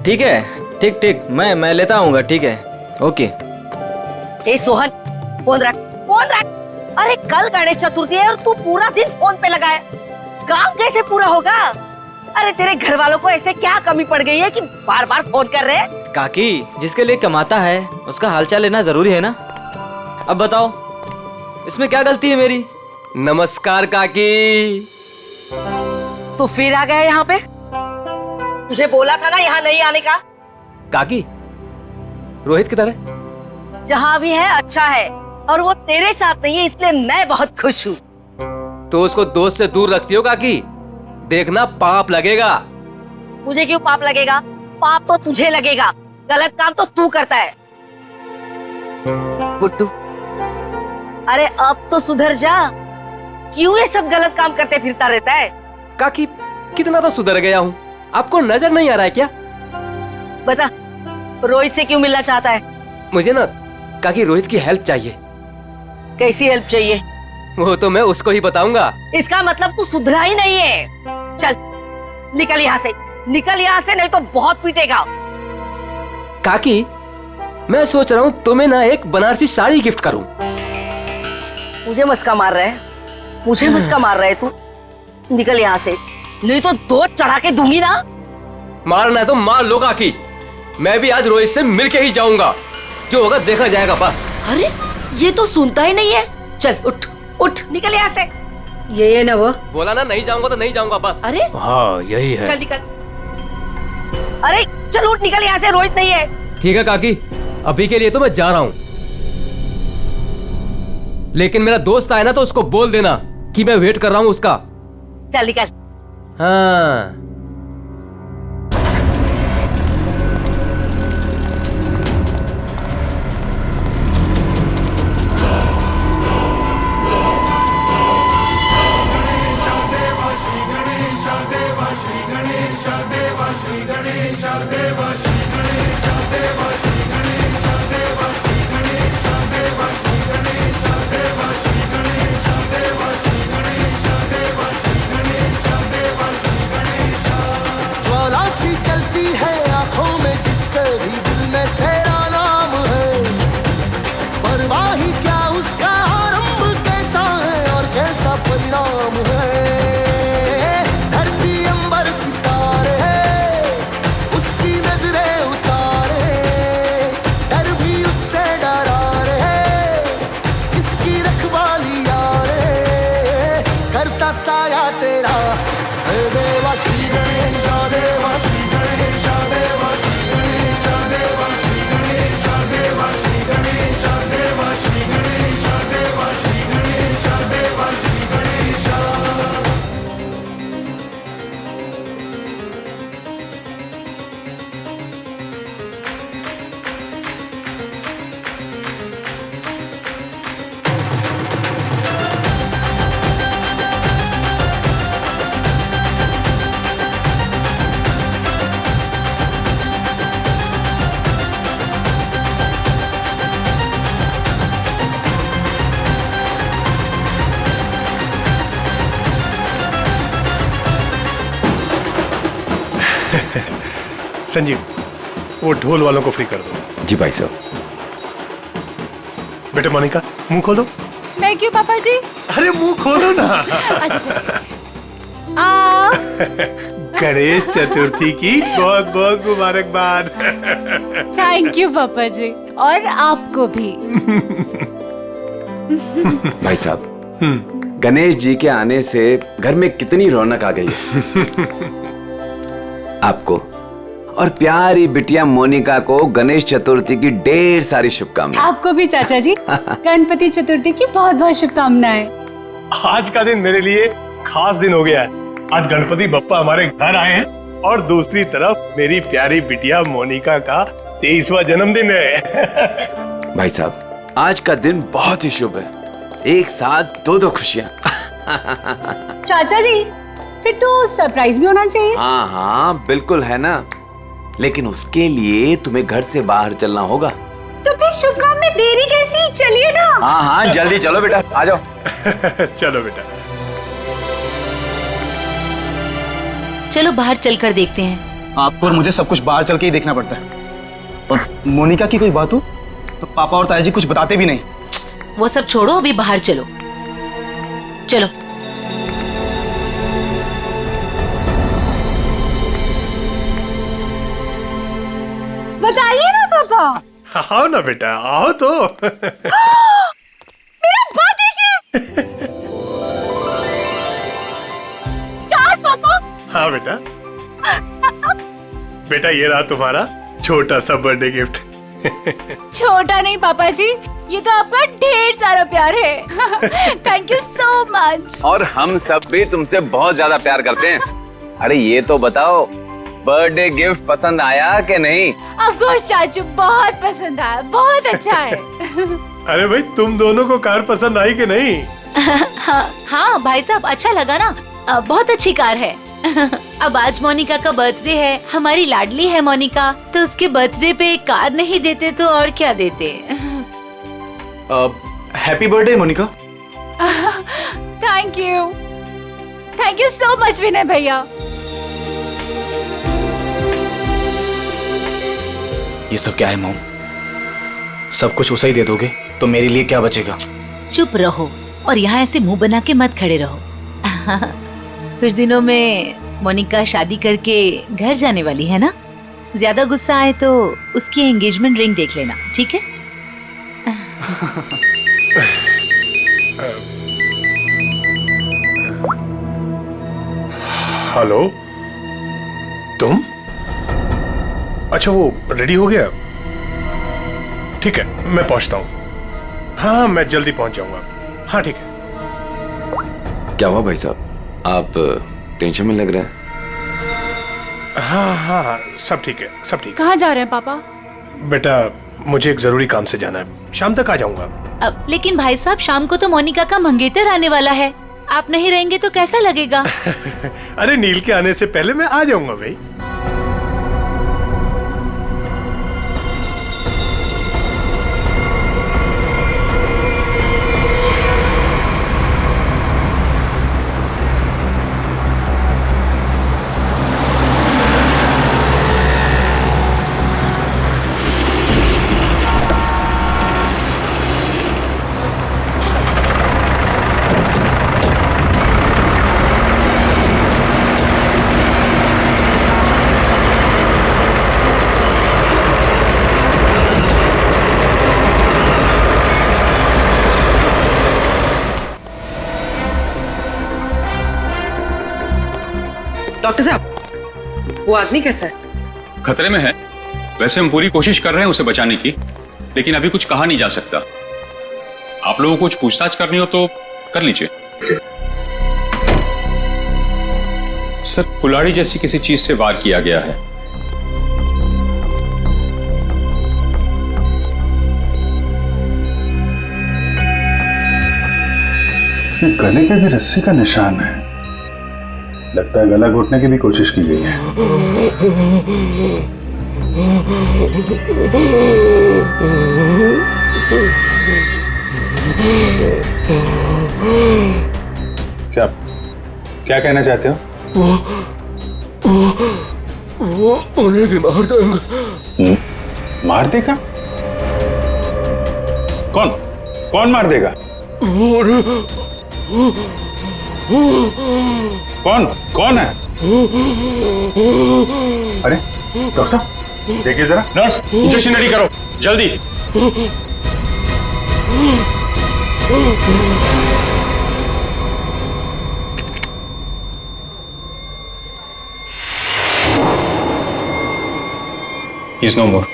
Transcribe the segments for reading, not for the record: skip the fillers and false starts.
ठीक है, ठीक ठीक, मैं लेता आऊंगा, ठीक है, ओके। ए सोहन, फोन रख, फोन रख। अरे कल गणेश चतुर्थी है और तू पूरा दिन फोन पे लगा है, काम कैसे पूरा होगा? अरे तेरे घर वालों को ऐसे क्या कमी पड़ गई है कि बार बार फोन कर रहे हैं? काकी, जिसके लिए कमाता है उसका हालचाल लेना जरूरी है ना। अब बताओ, इसमें क्या गलती है मेरी? नमस्कार काकी। तू फिर आ गया यहाँ पे? तुझे बोला था ना यहाँ नहीं आने का। काकी, रोहित किधर है? जहाँ भी है अच्छा है, और वो तेरे साथ नहीं है, इसलिए मैं बहुत खुश हूँ। तो उसको दोस्त से दूर रखती हो काकी, देखना पाप लगेगा। मुझे क्यों पाप लगेगा? पाप तो तुझे लगेगा, गलत काम तो तू करता है। गुड्डू, अरे अब तो सुधर जा, क्यों ये सब गलत काम करते फिरता रहता है? काकी, कितना तो सुधर गया हूँ, आपको नजर नहीं आ रहा है क्या? बता, रोहित से क्यों मिलना चाहता है? मुझे ना काकी रोहित की हेल्प चाहिए। कैसी हेल्प चाहिए? वो तो मैं उसको ही बताऊंगा। इसका मतलब तू सुधरा ही नहीं है। चल निकल यहाँ से, निकल यहाँ से, नहीं तो बहुत पीटेगा। काकी, मैं सोच रहा हूँ तुम्हें ना एक बनारसी साड़ी गिफ्ट करूँ। मुझे मस्का मार रहा है, मुझे मस्का मार रहा है तू? निकल यहाँ से, नहीं तो दो चढ़ा के दूंगी ना। मारना है तो मार लो काकी, मैं भी आज रोहित से मिलके ही जाऊंगा, जो होगा देखा जाएगा बस। अरे ये तो सुनता ही नहीं है। चल उठ उठ, निकल यहाँ से। ये ना वो बोला ना नहीं जाऊंगा तो नहीं जाऊंगा बस। अरे हाँ यही है। चल निकल, अरे चल उठ, निकल यहाँ से, रोहित नहीं है। ठीक है काकी, अभी के लिए तो मैं जा रहा हूँ, लेकिन मेरा दोस्त आए ना तो उसको बोल देना कि मैं वेट कर रहा हूँ उसका। चल निकल। हाँ। संजीव, वो ढोल वालों को फ्री कर दो। जी भाई साहब। बेटे मोनिका, मुंह खोल दो। मैं क्यों पापा जी? अरे मुंह खोलो ना। अच्छा। गणेश चतुर्थी की बहुत बहुत मुबारकबाद। थैंक यू पापा जी, और आपको भी। भाई साहब, गणेश जी के आने से घर में कितनी रौनक आ गई है। आपको और प्यारी बिटिया मोनिका को गणेश चतुर्थी की ढेर सारी शुभकामनाएं। आपको भी चाचा जी गणपति चतुर्थी की बहुत बहुत शुभकामनाएं। आज का दिन मेरे लिए खास दिन हो गया है। आज गणपति बप्पा हमारे घर आए हैं, और दूसरी तरफ मेरी प्यारी बिटिया मोनिका का 23वां जन्मदिन है। भाई साहब, आज का दिन बहुत ही शुभ है, एक साथ दो खुशियां। चाचा जी, फिर तो सरप्राइज भी होना चाहिए। हाँ हाँ बिल्कुल है ना, लेकिन उसके लिए तुम्हें घर से बाहर चलना होगा। तो फिर शुभ काम में देरी कैसी? चलिए ना। हाँ हाँ जल्दी चलो बेटा, आ जाओ। चलो बेटा। चलो बाहर चलकर देखते हैं आपको और मुझे सब कुछ बाहर चल के ही देखना पड़ता है। और मोनिका की कोई बात हो तो पापा और ताया जी कुछ बताते भी नहीं। वो सब छोड़ो, अभी बाहर चलो। चलो। बताइए ना पापा। आओ ना बेटा, आओ तो। मेरा बात देखिए। क्या पापा? हाँ बेटा। बेटा ये रहा तुम्हारा छोटा सा बर्थडे गिफ्ट। छोटा नहीं पापा जी, ये तो आपका ढेर सारा प्यार है। Thank you so much. और हम सब भी तुमसे बहुत ज्यादा प्यार करते हैं। अरे ये तो बताओ, बर्थडे गिफ्ट पसंद आया कि नहीं? ऑफ कोर्स चाचू, बहुत पसंद आया, बहुत अच्छा है। अरे भाई, तुम दोनों को कार पसंद आई कि नहीं? हाँ भाई साहब, अच्छा लगा ना? बहुत अच्छी कार है। अब आज मोनिका का बर्थडे है, हमारी लाडली है मोनिका, तो उसके बर्थडे पे कार नहीं देते तो और क्या देते? Happy birthday Monica. Thank you so much Vinay भैया। ये सब क्या है मॉम? सब कुछ उसे ही दे दोगे तो मेरे लिए क्या बचेगा? चुप रहो और यहाँ ऐसे मुंह बना के मत खड़े रहो। कुछ दिनों में मोनिका शादी करके घर जाने वाली है ना? ज्यादा गुस्सा आए तो उसकी एंगेजमेंट रिंग देख लेना, ठीक है? हेलो, तुम? अच्छा, वो रेडी हो गया? ठीक है, मैं पहुंचता हूँ। हाँ, मैं जल्दी पहुंच जाऊंगा। हाँ ठीक है। क्या हुआ भाई साहब, आप टेंशन में लग रहे हैं? हाँ, सब ठीक है, सब ठीक है। कहाँ जा रहे हैं पापा? बेटा, मुझे एक जरूरी काम से जाना है, शाम तक आ जाऊंगा। लेकिन भाई साहब, शाम को तो मोनिका का मंगेतर आने वाला है, आप नहीं रहेंगे तो कैसा लगेगा? अरे नील के आने से पहले मैं आ जाऊंगा भाई। डॉक्टर साहब, वो आदमी कैसा है? खतरे में है। वैसे हम पूरी कोशिश कर रहे हैं उसे बचाने की, लेकिन अभी कुछ कहा नहीं जा सकता। आप लोगों को कुछ पूछताछ करनी हो तो कर लीजिए। सर, कुल्हाड़ी जैसी किसी चीज से वार किया गया है। इसके गले पे भी रस्सी का निशान है। लगता है गला घोटने की भी कोशिश की गई है। क्या क्या कहना चाहते हो? वो उन्हें भी मार देगा। मार देगा? कौन मार देगा? कौन है? अरे डॉक्टर साहब, देखिए जरा। नर्स, इंजेक्शन रेडी करो जल्दी। He's no more.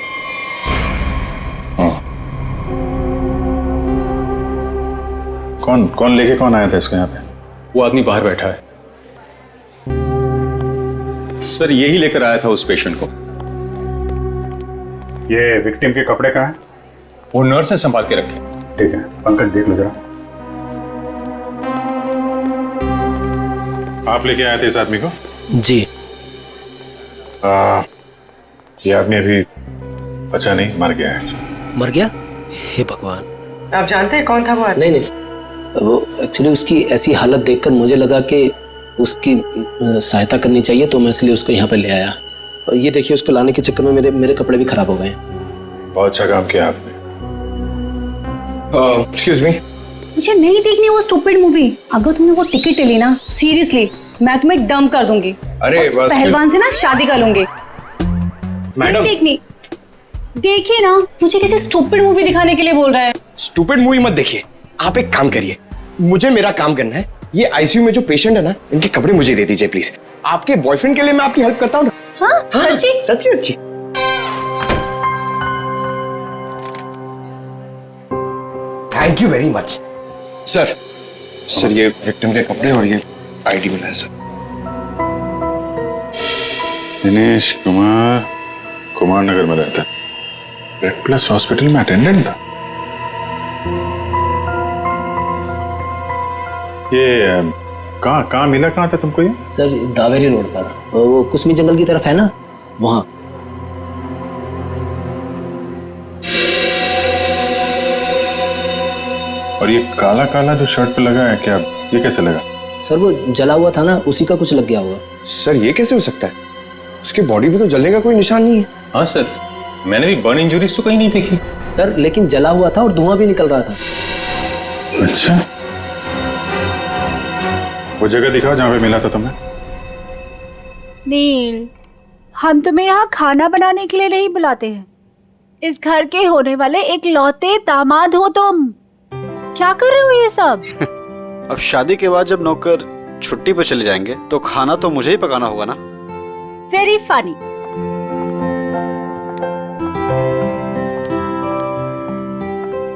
कौन लेके कौन आया था इसको यहाँ पे? वो आदमी बाहर बैठा है सर, यही लेकर आया था उस पेशेंट को। ये विक्टिम के कपड़े कहाँ हैं? वो नर्स ने संभाल के रखे। ठीक है, पंकज देख लो जरा। आप लेके आए थे इस आदमी को? जी। ये आदमी अभी बचा नहीं, मर गया है। मर गया? हे भगवान। आप जानते हैं कौन था वो आदमी? नहीं, वो एक्चुअली उसकी ऐसी हालत देखकर मुझे लगा कि उसकी सहायता करनी चाहिए, तो मैं इसलिए उसको यहाँ पे ले आया। और ये देखिए उसको लाने के चक्कर में मेरे कपड़े भी खराब हो गए। बहुत अच्छा काम किया आपने। एक्सक्यूज मी, मुझे नहीं देखनी वो स्टूपिड मूवी। अगर तुमने वो टिकट ले ली ना, सीरियसली मैं तुम्हें डंप कर दूंगी। अरे उस पहलवान से ना शादी कर लूंगी। मैडम देखनी, देखिए ना, मुझे किसी स्टूपिड मूवी दिखाने के लिए बोल रहा है। स्टूपिड मूवी मत देखिए, आप एक काम करिए, मुझे मेरा काम करना है। ये आईसीयू में जो पेशेंट है ना, इनके कपड़े मुझे दे दीजिए प्लीज। आपके बॉयफ्रेंड के लिए मैं आपकी हेल्प करता हूँ ना। हाँ, सच्ची सच्ची सच्ची। Thank you very much sir. Sir ये विक्टिम के कपड़े और ये आईडी मिला है सर। दिनेश कुमार कुमार नगर में रहता है, रेड प्लस हॉस्पिटल में अटेंडेंट था। ये कहाँ मिला, कहाँ था तुमको ये? सर दावेरी रोड पर, वो कुसमी जंगल की तरफ है ना, वहां। और ये काला काला जो शर्ट पे लगा है, क्या ये कैसे लगा? सर वो जला हुआ था ना, उसी का कुछ लग गया होगा। सर ये कैसे हो सकता है? उसकी बॉडी पे तो जलने का कोई निशान नहीं है। हाँ सर, मैंने भी बर्न इंजरीज तो कहीं नहीं देखी। सर लेकिन जला हुआ था और धुआं भी निकल रहा था। अच्छा, वो जगह दिखाओ जहाँ पे मिला था तुम्हें। नील, हम तुम्हें यहाँ खाना बनाने के लिए नहीं बुलाते हैं। इस घर के होने वाले एक लौते दामाद हो तुम। क्या कर रहे हो ये सब? अब शादी के बाद जब नौकर छुट्टी पर चले जाएंगे तो खाना तो मुझे ही पकाना होगा ना। Very funny.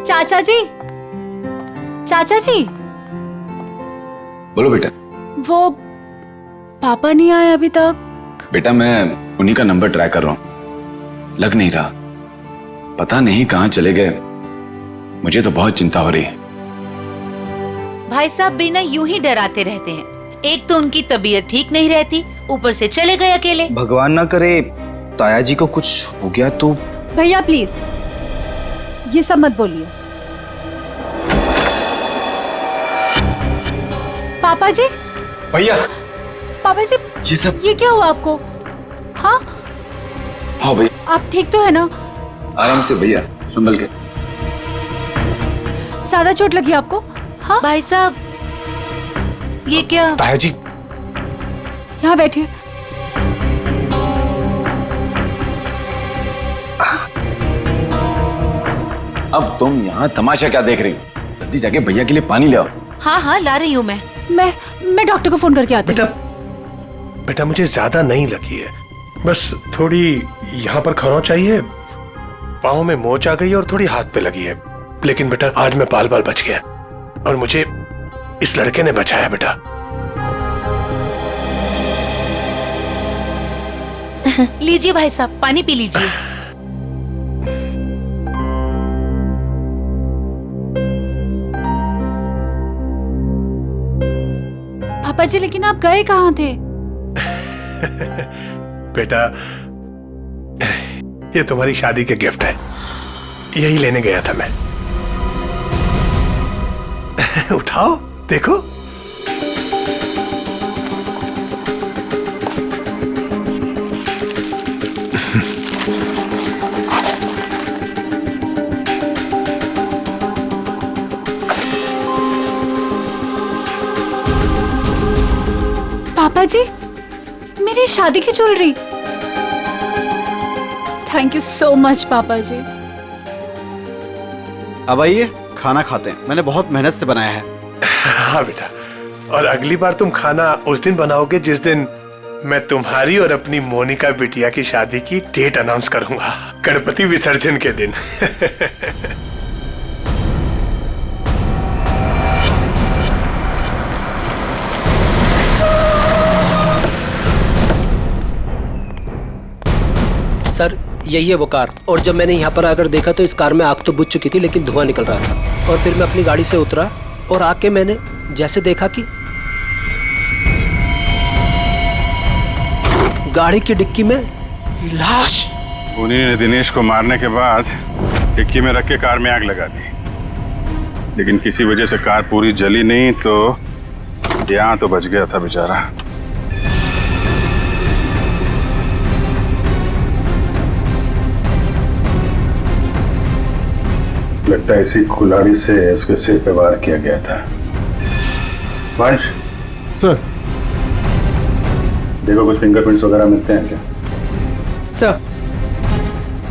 चाचा जी, चाचा जी। बोलो बेटा। वो पापा नहीं आए अभी तक। बेटा मैं उन्हीं का नंबर ट्राई कर रहा हूं, लग नहीं रहा, पता नहीं कहां चले गए। मुझे तो बहुत चिंता हो रही है। भाई साहब बिना यूं ही डराते रहते हैं। एक तो उनकी तबीयत ठीक नहीं रहती, ऊपर से चले गए अकेले। भगवान ना करे ताया जी को कुछ हो गया तो। भैया प्लीज ये सब मत बोलिए। पापा जी। भैया। पापा जी ये सब ये क्या हुआ आपको? हाँ हाँ भैया। आप ठीक तो है ना? आराम से भैया, संभल के। ज्यादा चोट लगी आपको? हाँ भाई साहब ये क्या? ताया जी यहाँ बैठिए। अब तुम यहाँ तमाशा क्या देख रही हो? जल्दी जाके भैया के लिए पानी ले आओ। हाँ हाँ ला रही हूँ मैं डॉक्टर को फोन करके आती हूँ। बेटा मुझे ज्यादा नहीं लगी है, बस थोड़ी यहाँ पर खरोंच चाहिए, पाँव में मोच आ गई है और थोड़ी हाथ पे लगी है। लेकिन बेटा आज मैं बाल बच गया और मुझे इस लड़के ने बचाया बेटा। लीजिए भाई साहब, पानी पी लीजिए। पापा जी लेकिन आप गए कहाँ थे? बेटा ये तुम्हारी शादी के गिफ्ट है, यही लेने गया था मैं। उठाओ देखो। पापा जी मेरी शादी की jewellery. Thank you so much पापा जी। अब आइए खाना खाते हैं, मैंने बहुत मेहनत से बनाया है। हाँ बेटा, और अगली बार तुम खाना उस दिन बनाओगे जिस दिन मैं तुम्हारी और अपनी मोनिका बिटिया की शादी की डेट अनाउंस करूंगा, गणपति विसर्जन के दिन। सर यही है वो कार, और जब मैंने यहाँ पर आकर देखा तो इस कार में आग तो बुझ चुकी थी लेकिन धुआं निकल रहा था। और फिर मैं अपनी गाड़ी से उतरा और आके मैंने जैसे देखा कि गाड़ी की डिक्की में लाश। उन्हीं ने दिनेश को मारने के बाद डिक्की में रख के कार में आग लगा दी, लेकिन किसी वजह से कार पूरी जली नहीं, तो यहाँ तो बच गया था बेचारा। लगता है इसी कुल्हाड़ी से उसके सिर पे वार किया गया था। वंश सर, देखो कुछ फिंगरप्रिंट्स वगैरह मिलते हैं क्या?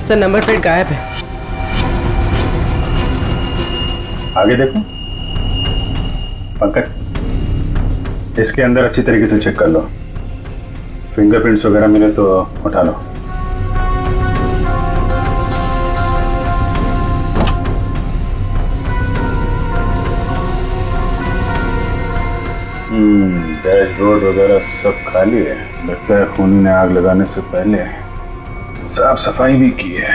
सर नंबर प्लेट गायब है। आगे देखो पंकज, इसके अंदर अच्छी तरीके से चेक कर लो, फिंगरप्रिंट्स वगैरह मिले तो उठा लो। डैशबोर्ड वगैरह सब खाली है। लगता है खूनी ने आग लगाने से पहले साफ सफाई भी की है।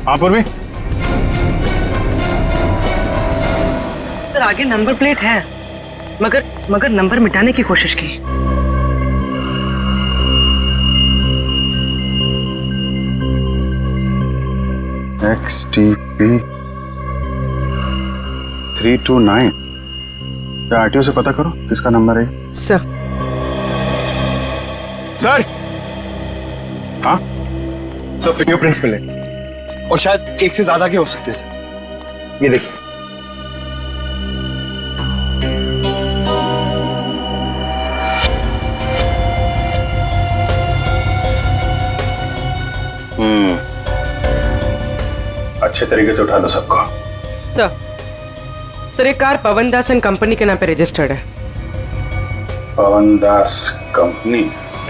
हाँ पूर्वी, सर आगे नंबर प्लेट है, मगर नंबर मिटाने की कोशिश की। XTP 329, क्या आरटीओ से पता करो किसका नंबर है? सर हाँ सर फिंगरप्रिंट्स मिले और शायद एक से ज्यादा के हो सकते हैं सर। ये देखिए। अच्छे तरीके से उठा दो सबको। सर एक car Pawan Das and company के नाम पे रजिस्टर्ड है। पवन दास कंपनी।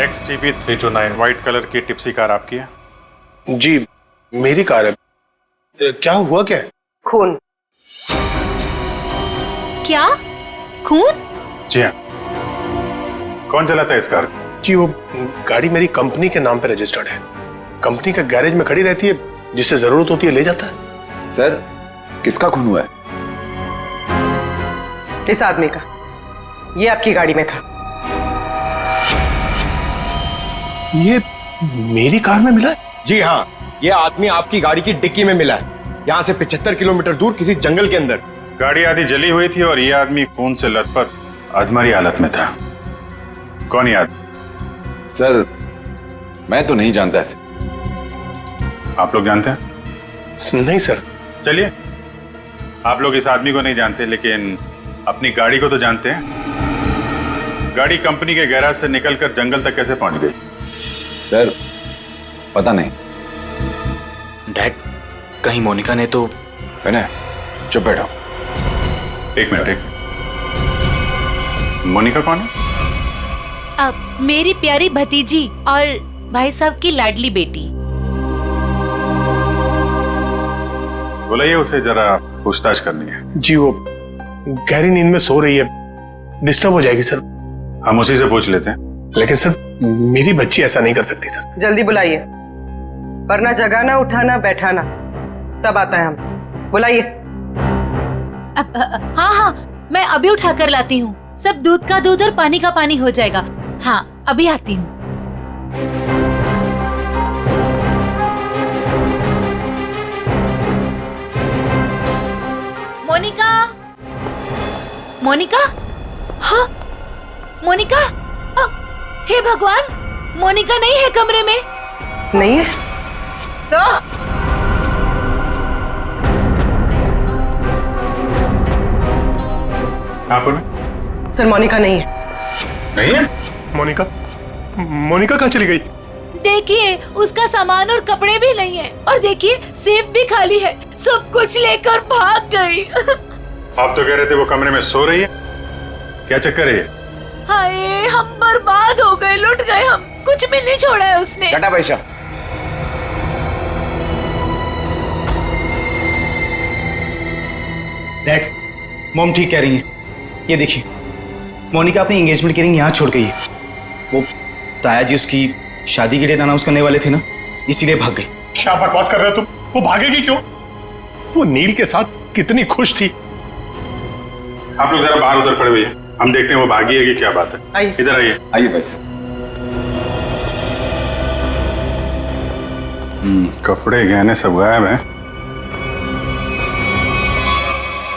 XTP 329 व्हाइट कलर की टिप्सी कार आपकी है? जी मेरी कार है। क्या हुआ क्या? खून। क्या खून? जी हाँ, कौन चलाता है इस कार? जी वो गाड़ी मेरी कंपनी के नाम पे रजिस्टर्ड है। कंपनी का गैरेज में खड़ी रहती है, जिससे जरूरत होती है ले जाता है। सर किसका खून हुआ है? इस आदमी का, ये आपकी गाड़ी में था। ये मेरी कार में मिला है? जी हाँ, ये आदमी आपकी गाड़ी की डिक्की में मिला है, यहाँ से 75 किलोमीटर दूर किसी जंगल के अंदर। गाड़ी आधी जली हुई थी और ये आदमी खून से लथपथ अधमरी हालत में था। कौन ये आदमी? सर मैं तो नहीं जानता इसे। आप लोग जानते हैं? नहीं सर। चलिए, आप लोग इस आदमी को नहीं जानते लेकिन अपनी गाड़ी को तो जानते हैं। गाड़ी कंपनी के गैराज से निकलकर जंगल तक कैसे पहुंच गई? सर पता नहीं। डैड, कहीं मोनिका ने तो। विनय चुप बैठो। एक मिनट। मोनिका कौन है? अब मेरी प्यारी भतीजी और भाई साहब की लाडली बेटी। बुलाइए उसे, जरा पूछताछ करनी है। जी वो गहरी नींद में सो रही है, डिस्टर्ब हो जाएगी सर। हम उसी से पूछ लेते हैं। लेकिन सर मेरी बच्ची ऐसा नहीं कर सकती सर। जल्दी बुलाइए, वरना जगाना उठाना बैठाना सब आता है। हम बुलाइए। हाँ हाँ मैं अभी उठा कर लाती हूँ। सब दूध का दूध और पानी का पानी हो जाएगा। हाँ अभी आती हूँ। मोनिका, मोनिका, हाँ मोनिका, हे भगवान, मोनिका नहीं है कमरे में। नहीं है सर। सर मोनिका नहीं है। नहीं है? मोनिका कहाँ चली गई? देखिए उसका सामान और कपड़े भी नहीं है, और देखिए सेफ भी खाली है। सब कुछ लेकर भाग गई। आप तो कह रहे थे वो कमरे में सो रही है, क्या चक्कर है ये? हाय हम बर्बाद हो गए, लुट गए हम। कुछ भी नहीं छोड़ा है उसने। टाटा पैसा। डैड, मॉम ठीक कह रही है। ये देखिए, मोनिका अपनी एंगेजमेंट की रिंग यहाँ छोड़ गई है। वो ताया जी उसकी शादी के डेट अनाउंस करने वाले थे ना, इसीलिए भाग गई। क्या बकवास कर रहे हो तुम? वो भागेगी क्यों? वो नील के साथ कितनी खुश थी। आप लोग जरा बाहर उधर खड़े हुए हैं, हम देखते हैं वो भागी है कि क्या बात है। इधर आइए। आइए वैसे। कपड़े गहने सब गायब हैं,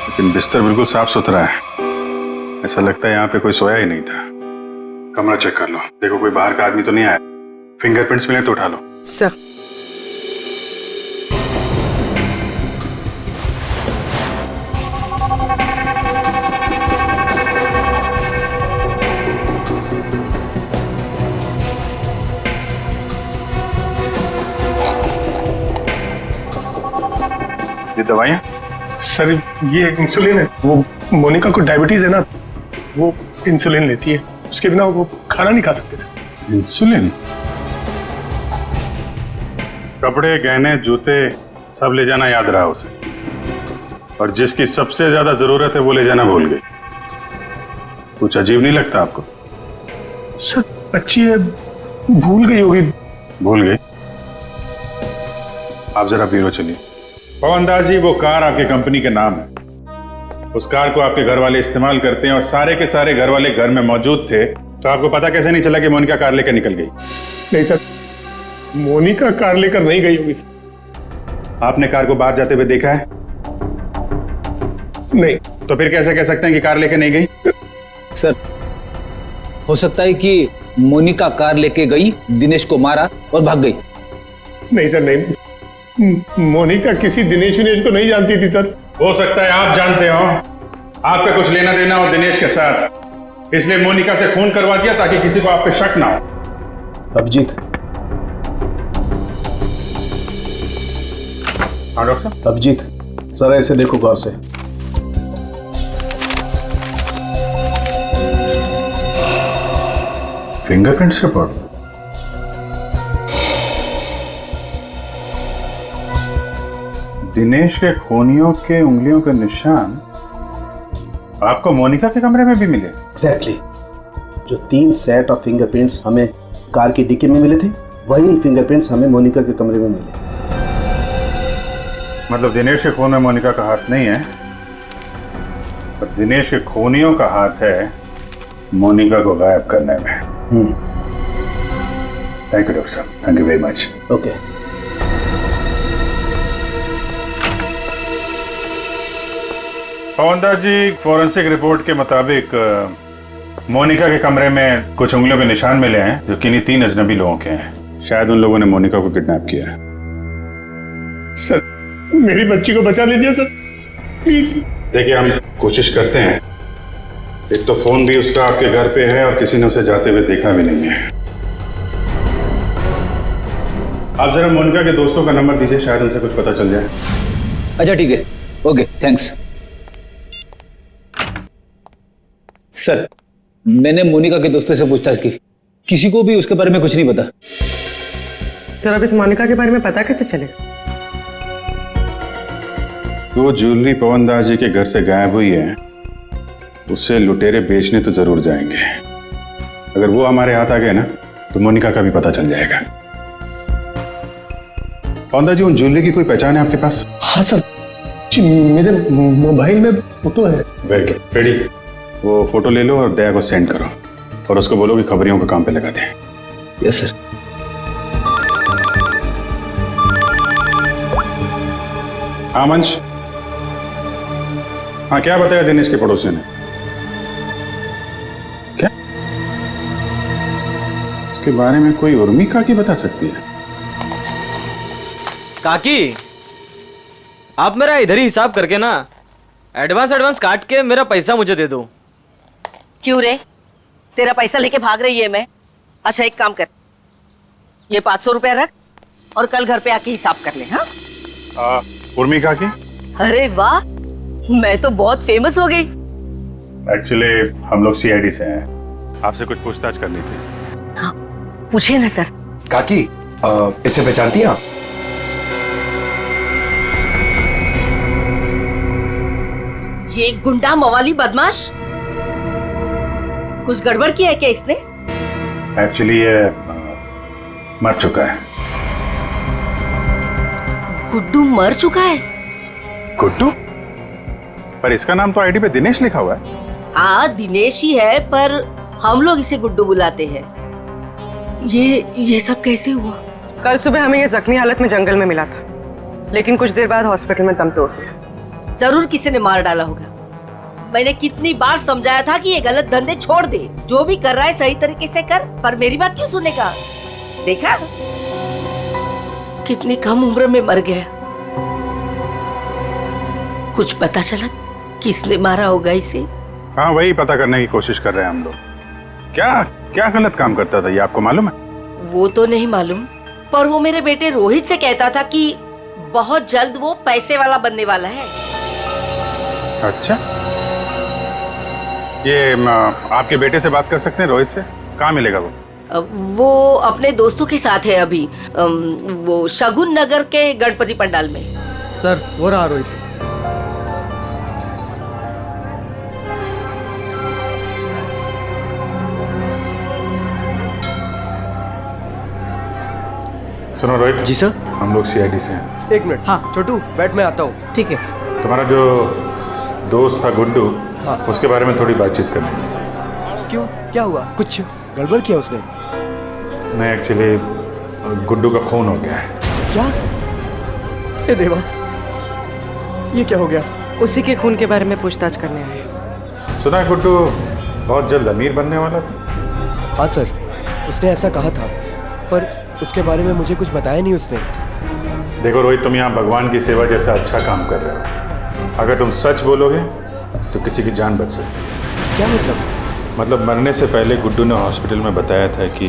लेकिन बिस्तर बिल्कुल साफ सुथरा है। ऐसा लगता है यहाँ पे कोई सोया ही नहीं था। कमरा चेक कर लो, देखो कोई बाहर का आदमी तो नहीं आया। फिंगरप्रिंट्स मिले तो उठा लो। सर ये दवाइयाँ? सर ये इंसुलिन है, वो मोनिका को डायबिटीज है ना, वो इंसुलिन लेती है, उसके बिना वो खाना नहीं खा सकते सर। इंसुलिन? कपड़े, गहने, जूते सब ले जाना याद रहा उसे, और जिसकी सबसे ज्यादा जरूरत है वो ले जाना भूल गई। कुछ अजीब नहीं लगता आपको? सर बच्ची है, भूल गई होगी। भूल गई? आप जरा ब्यूरो चलिए। पवन दास जी, वो कार आपके कंपनी के नाम है, उस कार को आपके घर वाले इस्तेमाल करते हैं और सारे के सारे घर वाले घर में मौजूद थे, तो आपको पता कैसे नहीं चला कि मोनिका कार लेकर निकल गई? नहीं सर, मोनिका कार लेकर नहीं गई होगी। आपने कार को बाहर जाते हुए देखा है? नहीं। तो फिर कैसे कह सकते हैं कि कार लेकर नहीं गई? सर हो सकता है कि मोनिका कार लेके गई, दिनेश को मारा और भाग गई। नहीं सर नहीं, मोनिका किसी दिनेश विनेश को नहीं जानती थी सर। हो सकता है आप जानते हो, आपका कुछ लेना देना हो दिनेश के साथ, इसलिए मोनिका से खून करवा दिया ताकि किसी को आप पे शक ना हो। अभिजीत। हाँ डॉक्टर साहब। अभिजीत जरा इसे देखो गौर से। Fingerprints report? दिनेश के खूनियों के उंगलियों के निशान आपको मोनिका के कमरे में भी मिले? एग्जैक्टली। जो 3 सेट ऑफ फिंगरप्रिंट्स हमें कार की डिक्की में मिले थे, वही फिंगरप्रिंट्स हमें मोनिका के कमरे में मिले। मतलब दिनेश के खून में मोनिका का हाथ नहीं है, पर दिनेश के खूनियों का हाथ है मोनिका को गायब करने में। थैंक यू डॉक्टर साहब, thank you very much. Okay. Pawan Das ji, forensic report के मुताबिक मोनिका के कमरे में कुछ उंगलियों के निशान मिले हैं जो किन्हीं 3 अजनबी लोगों के हैं। शायद उन लोगों ने मोनिका को किडनैप किया है। सर मेरी बच्ची को बचा लीजिए सर, प्लीज। देखिए हम कोशिश करते हैं, एक तो फोन भी उसका आपके घर पे है और किसी ने उसे जाते हुए देखा भी नहीं है। आप जरा मोनिका के दोस्तों का नंबर दीजिए, शायद उनसे कुछ पता चल जाए। अच्छा ठीक है, ओके थैंक्स। सर मैंने मोनिका के दोस्तों से पूछताछ की, किसी को भी उसके बारे में कुछ नहीं पता। सर अब इस मोनिका के बारे में पता कैसे चलेगा? वो ज्वेलरी पवन दास जी के घर से गायब हुई है, उससे लुटेरे बेचने तो जरूर जाएंगे। अगर वो हमारे हाथ आ गए ना तो मोनिका का भी पता चल जाएगा। पवन दास जी, उन ज्वेलरी की कोई पहचान है आपके पास? हाँ सर, मेरे मोबाइल में फोटो है। Very good, ready. वो फोटो ले लो और दया को सेंड करो और उसको बोलो कि खबरियों को काम पे लगा दें। Yes sir. हाँ मंच। हाँ क्या बताया दिनेश के पड़ोसी ने? क्या उसके बारे में कोई उर्मी काकी बता सकती है? काकी, आप मेरा इधर ही हिसाब करके ना एडवांस काट के मेरा पैसा मुझे दे दो। क्यों रे, तेरा पैसा लेके भाग रही है मैं? अच्छा एक काम कर, ये 500 रुपया रख और कल घर पे आके हिसाब कर ले। हाँ उर्मी काकी? अरे वाह, मैं तो बहुत फेमस हो गई। एक्चुअली हम लोग सीआईडी से हैं, आपसे कुछ पूछताछ करनी थी। पूछे ना सर। काकी इसे पहचानती हैं आप? ये गुंडा मवाली बदमाश, कुछ गड़बड़ किया है क्या इसने? एक्चुअली ये मर चुका है। गुड्डू मर चुका है? गुड्डू? पर इसका नाम तो आईडी पे दिनेश लिखा हुआ है। हाँ दिनेश ही है, पर हम लोग इसे गुड्डू बुलाते हैं। ये सब कैसे हुआ? कल सुबह हमें ये जख्मी हालत में जंगल में मिला था, लेकिन कुछ देर बाद हॉस्पिटल में दम तोड़ दिया। जरूर किसी ने मार डाला होगा, मैंने कितनी बार समझाया था कि ये गलत धंधे छोड़ दे, जो भी कर रहा है सही तरीके से कर, पर मेरी बात क्यों सुनेगा? देखा कितनी कम उम्र में मर गया। कुछ पता चला किसने मारा होगा इसे? हाँ, वही पता करने की कोशिश कर रहे हैं हम लोग। क्या क्या गलत काम करता था ये आपको मालूम है? वो तो नहीं मालूम, पर वो मेरे बेटे रोहित से कहता था कि बहुत जल्द वो पैसे वाला बनने वाला है। अच्छा, ये आपके बेटे से बात कर सकते हैं रोहित से? कहाँ मिलेगा वो? वो अपने दोस्तों के साथ है अभी, वो शगुन नगर के गणपति पंडाल में। सर, वो रहा रोहित। सुनो रोहित। जी सर। हम लोग सीआईडी से हैं। एक मिनट। हाँ छोटू, बैठ, मैं आता हूँ। ठीक है। तुम्हारा जो दोस्त था गुड्डू, हाँ। उसके बारे में थोड़ी बातचीत करनी थी। क्यों, क्या हुआ? कुछ गड़बड़ किया उसने? नहीं, एक्चुअली गुड्डू का खून हो गया है। क्या? ए देवा, ये क्या हो गया? उसी के खून के बारे में पूछताछ करने आए। सुना है गुड्डू बहुत जल्द अमीर बनने वाला था। हाँ सर, उसने ऐसा कहा था, पर उसके बारे में मुझे कुछ बताया नहीं उसने। देखो रोहित, तुम यहाँ भगवान की सेवा जैसा अच्छा काम कर रहे हो। अगर तुम सच बोलोगे तो किसी की जान बच सकती। क्या मतलब? मतलब मरने से पहले गुड्डू ने हॉस्पिटल में बताया था कि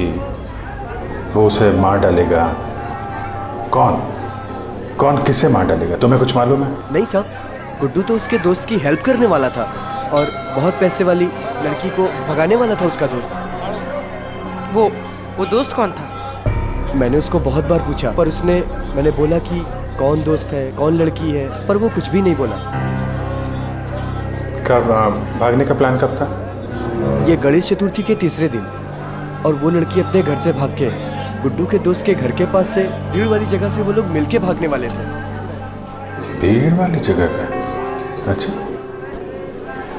वो उसे मार डालेगा। कौन कौन किससे मार डालेगा, तुम्हें कुछ मालूम है? नहीं साहब, गुड्डू तो उसके दोस्त की हेल्प करने वाला था और बहुत पैसे वाली लड़की को भगाने वाला था उसका दोस्त। वो दोस्त कौन था? मैंने उसको बहुत बार पूछा, पर मैंने बोला कि कौन दोस्त है, कौन लड़की है, पर वो कुछ भी नहीं बोला। कब भागने का प्लान कब था? ये गणेश चतुर्थी के तीसरे दिन, और वो लड़की अपने घर से भाग के गुड्डू के दोस्त के घर के पास से भीड़ वाली जगह से वो लोग मिलके भागने वाले थे। भीड़ वाली जगह पे? अच्छा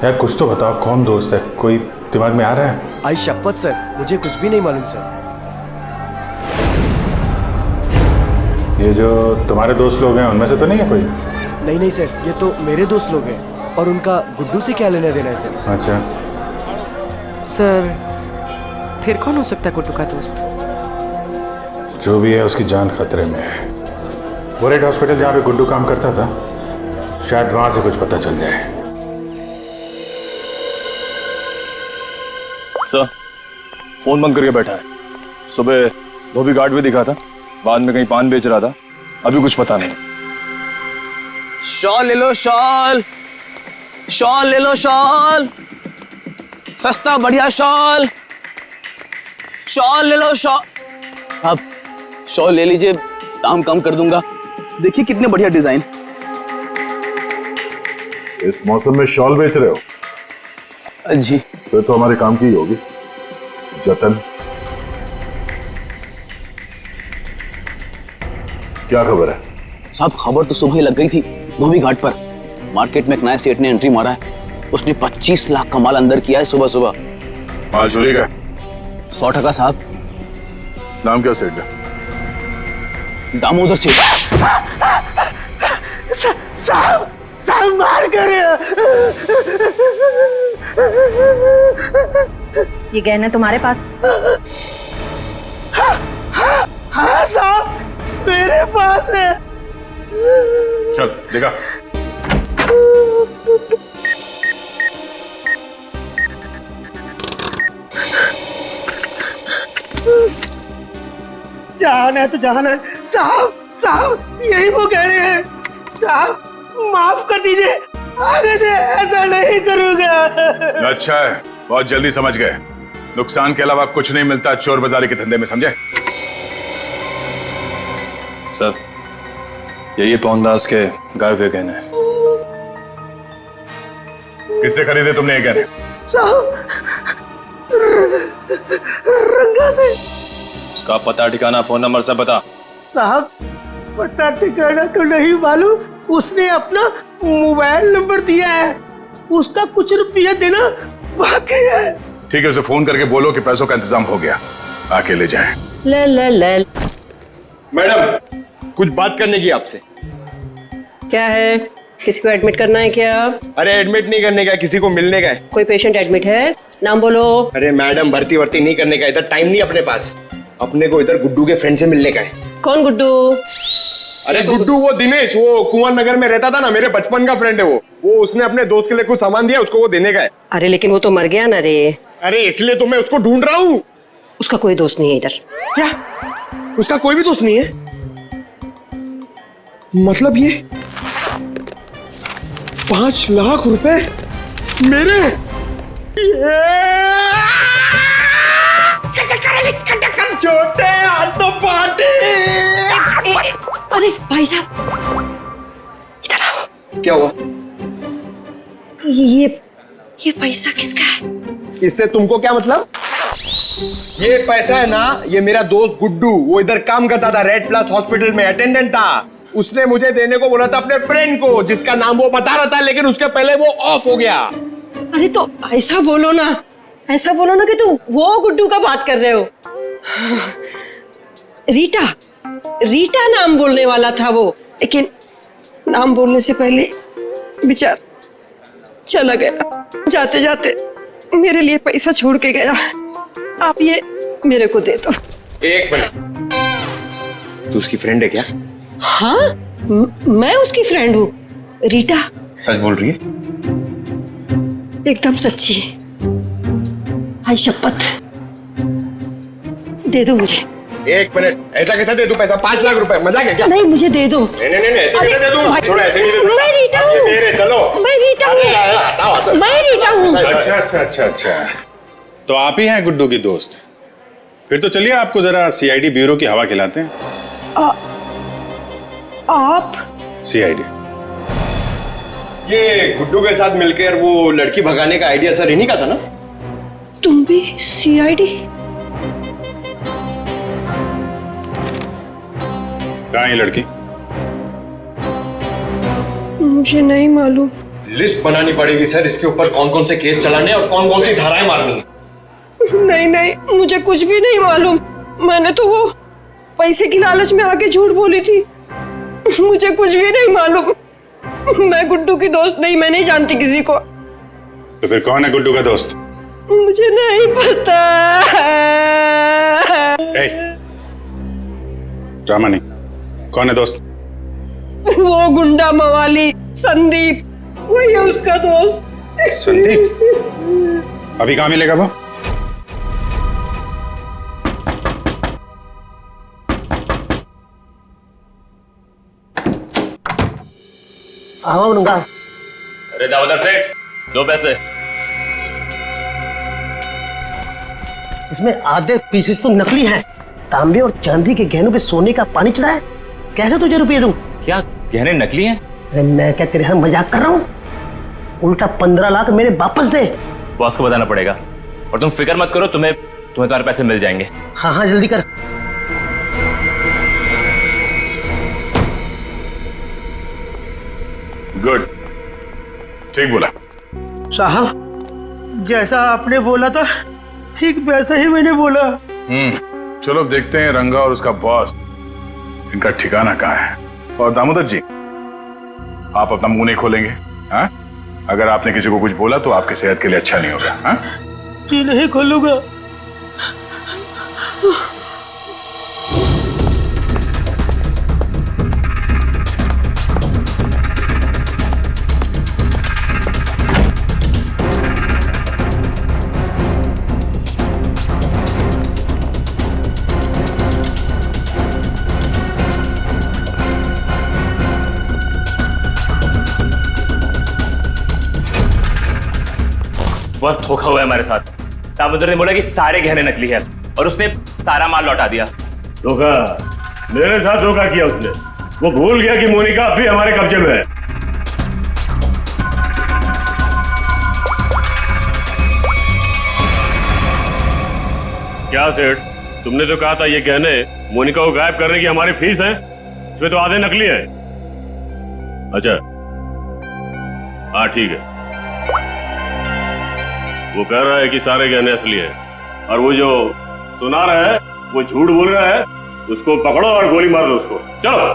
यार, कुछ तो बताओ, कौन दोस्त है? कोई दिमाग में आ रहा है? आई शपथ सर, मुझे कुछ भी नहीं मालूम सर। ये जो तुम्हारे दोस्त लोग हैं उनमें से तो नहीं है कोई? नहीं नहीं सर, ये तो मेरे दोस्त लोग हैं, और उनका गुड्डू से क्या लेना देना है सर? अच्छा सर, फिर कौन हो सकता है गुड्डू का दोस्त? जो भी है उसकी जान खतरे में है। वो रेड हॉस्पिटल जहाँ पे गुड्डू काम करता था, शायद वहां से कुछ पता चल जाए। सर, फोन बंद करके बैठा है। सुबह धोबी गार्ड भी दिखा था, बाद में कहीं पान बेच रहा था, अभी कुछ पता नहीं। शॉल ले लो, शॉल ले लो, शॉल सस्ता बढ़िया शॉल ले लो, शॉल। आप शॉल ले लीजिए, दाम कम कर दूंगा। देखिए कितने बढ़िया डिजाइन। इस मौसम में शॉल बेच रहे हो? जी। फिर तो हमारे काम की ही होगी। जतन, क्या खबर है? साहब, खबर तो सुबह ही लग गई थी धोबी घाट पर। मार्केट में एक नया सेठ ने एंट्री मारा है। उसने 25 लाख का माल अंदर किया है सुबह सुबह। माल चोरी का? 100% साहब। नाम क्या सेठ का? दामोदर सेठ। साहब मार कर। ये गहने तुम्हारे पास? हाँ साहब, मेरे पास है। चल देखा। जाना है तो जाना है। साहब यही वो गहने हैं। साहब माफ कर दीजिए, आगे से ऐसा नहीं करूंगा। अच्छा है, बहुत जल्दी समझ गए। नुकसान के अलावा कुछ नहीं मिलता चोर बाजारी के धंधे में, समझे? सर, यही पवनदास के गाय हुए गहने हैं। किससे खरीदे तुमने ये गहने? साहब, रंगा से। उसका पता ठिकाना, फोन नंबर सब बता। साहब पता ठिकाना तो नहीं मालूम, उसने अपना मोबाइल नंबर दिया है। उसका कुछ रुपया देना बाकी है। ठीक है, उसे फोन करके बोलो कि पैसों का इंतजाम हो गया, आके ले जाएं। मैडम, कुछ बात करने की आपसे। क्या है? किसी को एडमिट करना है क्या? अरे एडमिट नहीं करने का, किसी को मिलने का है। कोई पेशेंट एडमिट है? नाम बोलो। अरे मैडम, भर्ती वर्ती नहीं करने का, इधर टाइम नहीं अपने पास। अपने को इधर गुड्डू के फ्रेंड से मिलने का है। कौन गुड्डू? अरे गुड्डू वो दिनेश, वो कुंवर नगर में रहता था ना, मेरे बचपन का फ्रेंड है वो उसने अपने दोस्त के लिए कुछ सामान दिया, उसको वो देने का है। अरे लेकिन वो तो मर गया ना रे। अरे इसलिए तो मैं उसको ढूंढ रहा हूँ। उसका कोई दोस्त नहीं है इधर। क्या? उसका कोई भी दोस्त नहीं है? मतलब ये 5 लाख रुपए मेरे? छोटे हाथ तो पाटे। अरे भाई साहब, इधर आओ। क्या हुआ? ये पैसा किसका है? इससे तुमको क्या मतलब? ये पैसा है ना, ये मेरा दोस्त गुड्डू, वो इधर काम करता था, रेड प्लस हॉस्पिटल में अटेंडेंट था। उसने मुझे देने को बोला था अपने फ्रेंड को, जिसका नाम वो बता रहा था, लेकिन उसके पहले वो ऑफ हो गया। अरे तो ऐसा बोलो ना, ऐसा बोलो ना कि तुम वो गुड्डू का बात कर रहे हो। रीटा नाम बोलने वाला था वो, लेकिन नाम बोलने से पहले बेचारा चला गया। जाते जाते मेरे लिए पैसा छोड़ के गया। आप ये मेरे को दे दो। एक मिनट, तू उसकी फ्रेंड है क्या? हाँ, मैं उसकी फ्रेंड हूँ। रीटा सच बोल रही है? एकदम सच्ची है। आई शपथ, दे दो मुझे। एक मिनट, ऐसा कैसे दे दूं पैसा? 5 लाख रुपए, मजाक है क्या? नहीं, मुझे दे दो। नहीं, ऐसे कैसे दे दूं? छोड़ो, ऐसे नहीं दे सकता। मैं रीटा हूँ। चलो, मैं रीटा हूँ। मैं रीटा हूँ। अच्छा। तो आप ही हैं गुड्डू की दोस्त? फिर तो चलिए आपको जरा सीआईडी ब्यूरो की हवा खिलाते हैं। आप? सीआईडी। ये गुड्डू के साथ मिलकर वो लड़की भगाने का आइडिया सर इन्हीं का था ना? तुम भी सीआईडी? कहाँ है ये लड़की? मुझे नहीं मालूम। लिस्ट बनानी पड़ेगी सर, इसके ऊपर कौन कौन से केस चलाने और कौन कौन सी धाराएं मारनी है। नहीं, मुझे कुछ भी नहीं मालूम। मैंने तो वो पैसे की लालच में आके झूठ बोली थी। मुझे कुछ भी नहीं मालूम। मैं गुड्डू की दोस्त नहीं, मैं नहीं जानती किसी को। तो फिर कौन है गुड्डू का दोस्त? मुझे नहीं पता। ड्रामा नहीं, कौन है दोस्त? वो गुंडा मवाली संदीप, वही है उसका दोस्त। संदीप? अभी कहाँ मिलेगा वो? अरे दामोदर सेठ, 2 पैसे। इसमें आधे पीसेस तो नकली हैं। तांबे और चांदी के गहनों पे सोने का पानी चढ़ा है। कैसे तुझे रुपये दूं? क्या गहने नकली हैं? अरे मैं क्या तेरे साथ मजाक कर रहा हूँ? उल्टा 15 लाख मेरे वापस दे। बॉस को बताना पड़ेगा। और तुम फिक्र मत करो, तुम्हें तुम्हारे पैसे मिल जाएंगे। हाँ, जल्दी कर। गुड, ठीक बोला साहब। जैसा आपने बोला था ठीक वैसा ही मैंने बोला। चलो अब देखते हैं रंगा और उसका बॉस, इनका ठिकाना कहाँ है। और दामोदर जी, आप अपना मुंह नहीं खोलेंगे, हाँ? अगर आपने किसी को कुछ बोला तो आपकी सेहत के लिए अच्छा नहीं होगा, हाँ? जी नहीं खोलूंगा। बस धोखा हुआ है हमारे साथ। दामोदर ने बोला कि सारे गहने नकली है और उसने सारा माल लौटा दिया। धोखा? मेरे साथ धोखा किया उसने। वो भूल गया कि मोनिका अब भी हमारे कब्जे में है। क्या सेठ, तुमने तो कहा था ये गहने मोनिका को गायब करने की हमारी फीस है, इसमें तो आधे नकली है। अच्छा, हाँ ठीक है। वो कह रहा है कि सारे गहने असली है और वो जो सुना रहा है वो झूठ बोल रहा है। उसको पकड़ो और गोली मार दो उसको। चलो।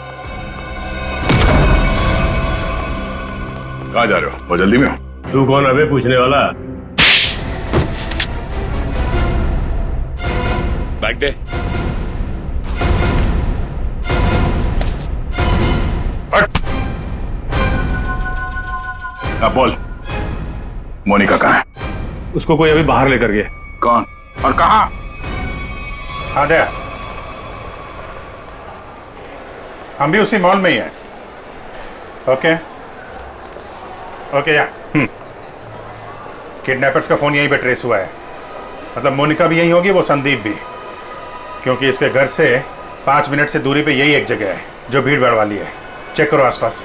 कहाँ जा रहे हो? बहुत जल्दी में हो? तू कौन अबे पूछने वाला? बैग दे। हट। अब बोल, मोनिका कहाँ है? उसको कोई अभी बाहर लेकर गया। कौन और कहाँ? हाँ दया, हम भी उसी मॉल में ही हैं। ओके ओके या किडनैपर्स का फोन यहीं पे ट्रेस हुआ है। मतलब मोनिका भी यहीं होगी, वो संदीप भी, क्योंकि इसके घर से 5 मिनट से दूरी पे यही एक जगह है जो भीड़ भाड़ वाली है। चेक करो आसपास।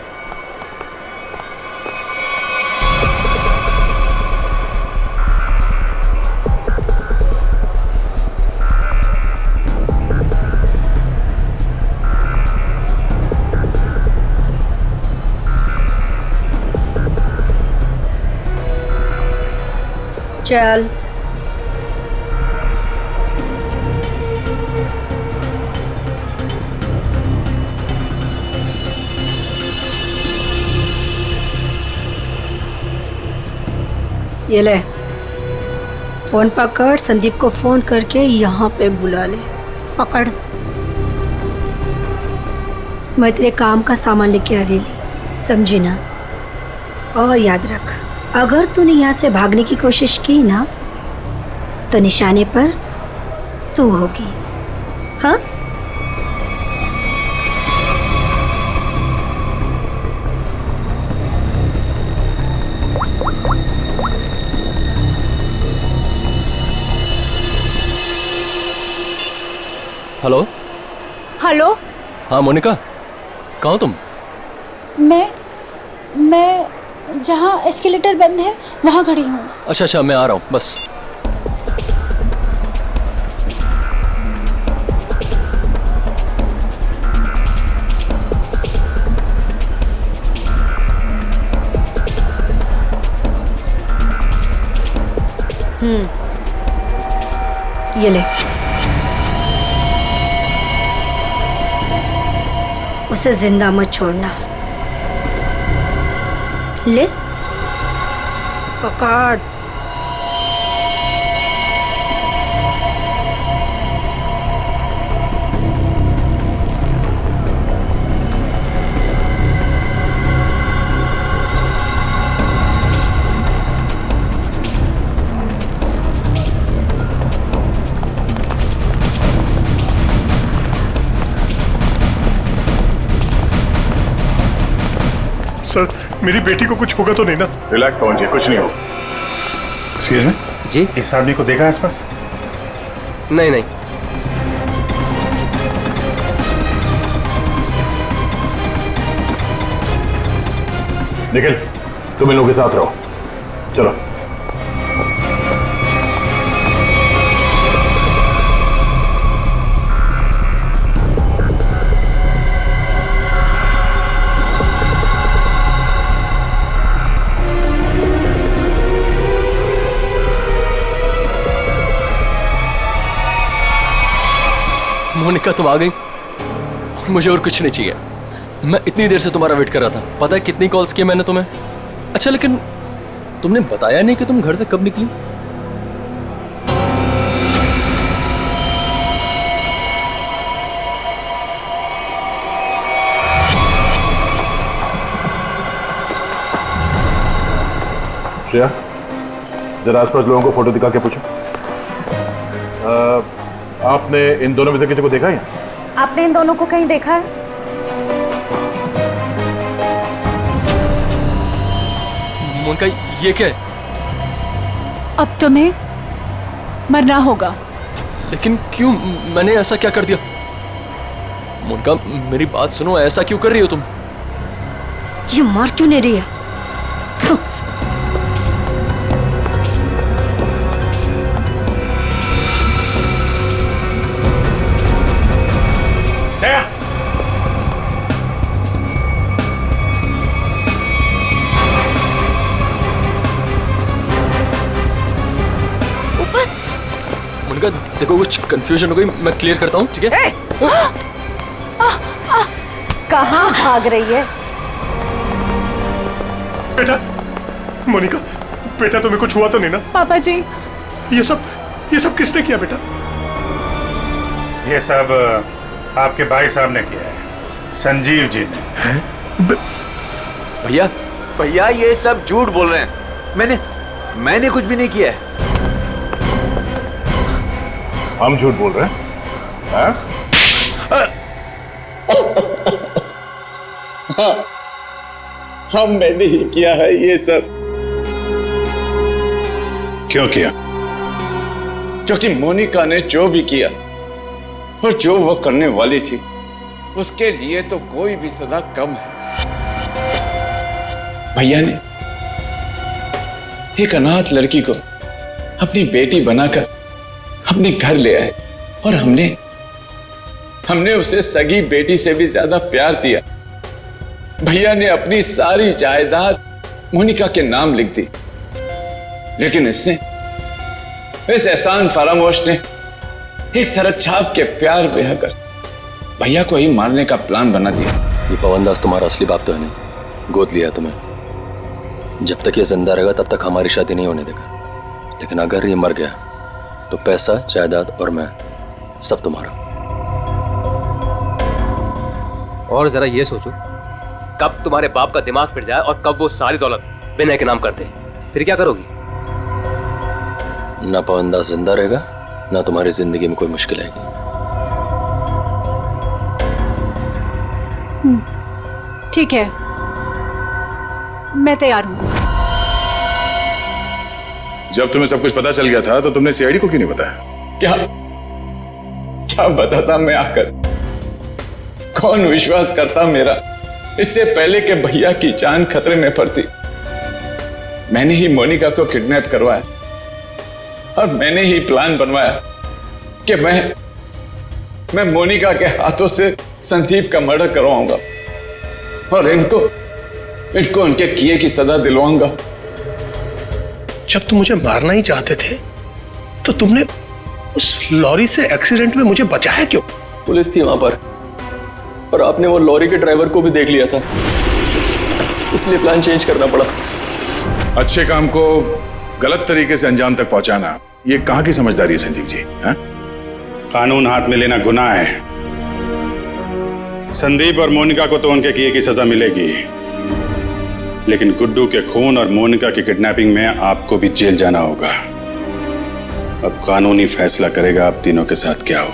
चल ये ले फोन पकड़, संदीप को फोन करके यहाँ पे बुला ले। पकड़, मैं तेरे काम का सामान लेके आ रही, समझी ना? और याद रख, अगर तूने यहाँ से भागने की कोशिश की ना तो निशाने पर तू होगी। हाँ? हेलो। हेलो। हाँ मोनिका, कहाँ हो तुम? मैं जहाँ एस्केलेटर बंद है वहाँ खड़ी हूँ। अच्छा अच्छा, मैं आ रहा हूँ बस। ये ले, उसे जिंदा मत छोड़ना। ले, पकड़। सर, मेरी बेटी को कुछ होगा तो नहीं ना? रिलैक्स पवन जी, कुछ नहीं हो। एक्सक्यूज मी जी, इस आदमी को देखा आसपास? नहीं नहीं। निखिल, तुम इन लोगों के साथ रहो, चलो। मोनिका, तुम आ गई। मुझे और कुछ नहीं चाहिए। मैं इतनी देर से तुम्हारा वेट कर रहा था। पता है कितनी कॉल्स की मैंने तुम्हें। अच्छा, लेकिन तुमने बताया नहीं कि तुम घर से कब निकली। श्रेया, जरा आसपास लोगों को फोटो दिखा के पूछो। आपने इन दोनों में से किसी को देखा है? आपने इन दोनों को कहीं देखा है? मोनिका, ये क्या है? अब तुम्हें मरना होगा। लेकिन क्यों? मैंने ऐसा क्या कर दिया? मोनिका, मेरी बात सुनो, ऐसा क्यों कर रही हो तुम? ये मार क्यों नहीं रही है? देखो, कुछ कंफ्यूजन हो गई, मैं क्लियर करता हूँ, ठीक है? कहाँ भाग रही है? बेटा, मोनिका, बेटा तुम्हें कुछ हुआ तो नहीं ना? पापा जी, ये सब किसने किया बेटा? ये सब आपके भाई साहब ने किया है, संजीव जी ने। भैया भैया ये सब झूठ बोल रहे हैं। मैंने कुछ भी नहीं किया है। हम झूठ बोल रहे हैं? हाँ? हाँ, हमने ही किया है ये सब। क्यों किया? क्योंकि मोनिका ने जो भी किया और जो वो करने वाली थी, उसके लिए तो कोई भी सजा कम है। भैया ने एक अनाथ लड़की को अपनी बेटी बनाकर अपने घर ले आए और हमने उसे सगी बेटी से भी ज्यादा प्यार दिया। भैया ने अपनी सारी जायदाद मोनिका के नाम लिख दी, लेकिन इस एहसान फरामोश ने एक सरक छाप के प्यार बहाकर भैया को ही मारने का प्लान बना दिया। ये पवनदास तुम्हारा असली बाप तो है नहीं, गोद लिया तुम्हें। जब तक ये जिंदा रहेगा तब तक हमारी शादी नहीं होने देगा, लेकिन अगर ये मर गया तो पैसा, जायदाद और मैं सब तुम्हारा। और जरा ये सोचो, कब तुम्हारे बाप का दिमाग फिर जाए और कब वो सारी दौलत विनय के नाम कर दे, फिर क्या करोगी? ना पवनदास जिंदा रहेगा, ना तुम्हारी जिंदगी में कोई मुश्किल आएगी। ठीक है, मैं तैयार हूँ। जब तुम्हें सब कुछ पता चल गया था तो तुमने सीआईडी को क्यों नहीं बताया? क्या बताता मैं आकर? कौन विश्वास करता मेरा? इससे पहले कि भैया की जान खतरे में पड़ती, मैंने ही मोनिका को किडनैप करवाया और मैंने ही प्लान बनवाया कि मैं मोनिका के हाथों से संदीप का मर्डर करवाऊंगा और इनको उनके किए की सजा दिलवाऊंगा। जब तुम मुझे मारना ही चाहते थे तो तुमने उस लॉरी से एक्सीडेंट में मुझे बचाया क्यों? पुलिस थी वहां पर और आपने वो लॉरी के ड्राइवर को भी देख लिया था, इसलिए प्लान चेंज करना पड़ा। अच्छे काम को गलत तरीके से अंजाम तक पहुंचाना, ये कहां की समझदारी है संजीव जी? हा? कानून हाथ में लेना गुनाह है। संदीप और मोनिका को तो उनके किए की सजा मिलेगी, लेकिन गुड्डू के खून और मोनिका की किडनैपिंग में आपको भी जेल जाना होगा। अब कानूनी फैसला करेगा आप तीनों के साथ क्या हो।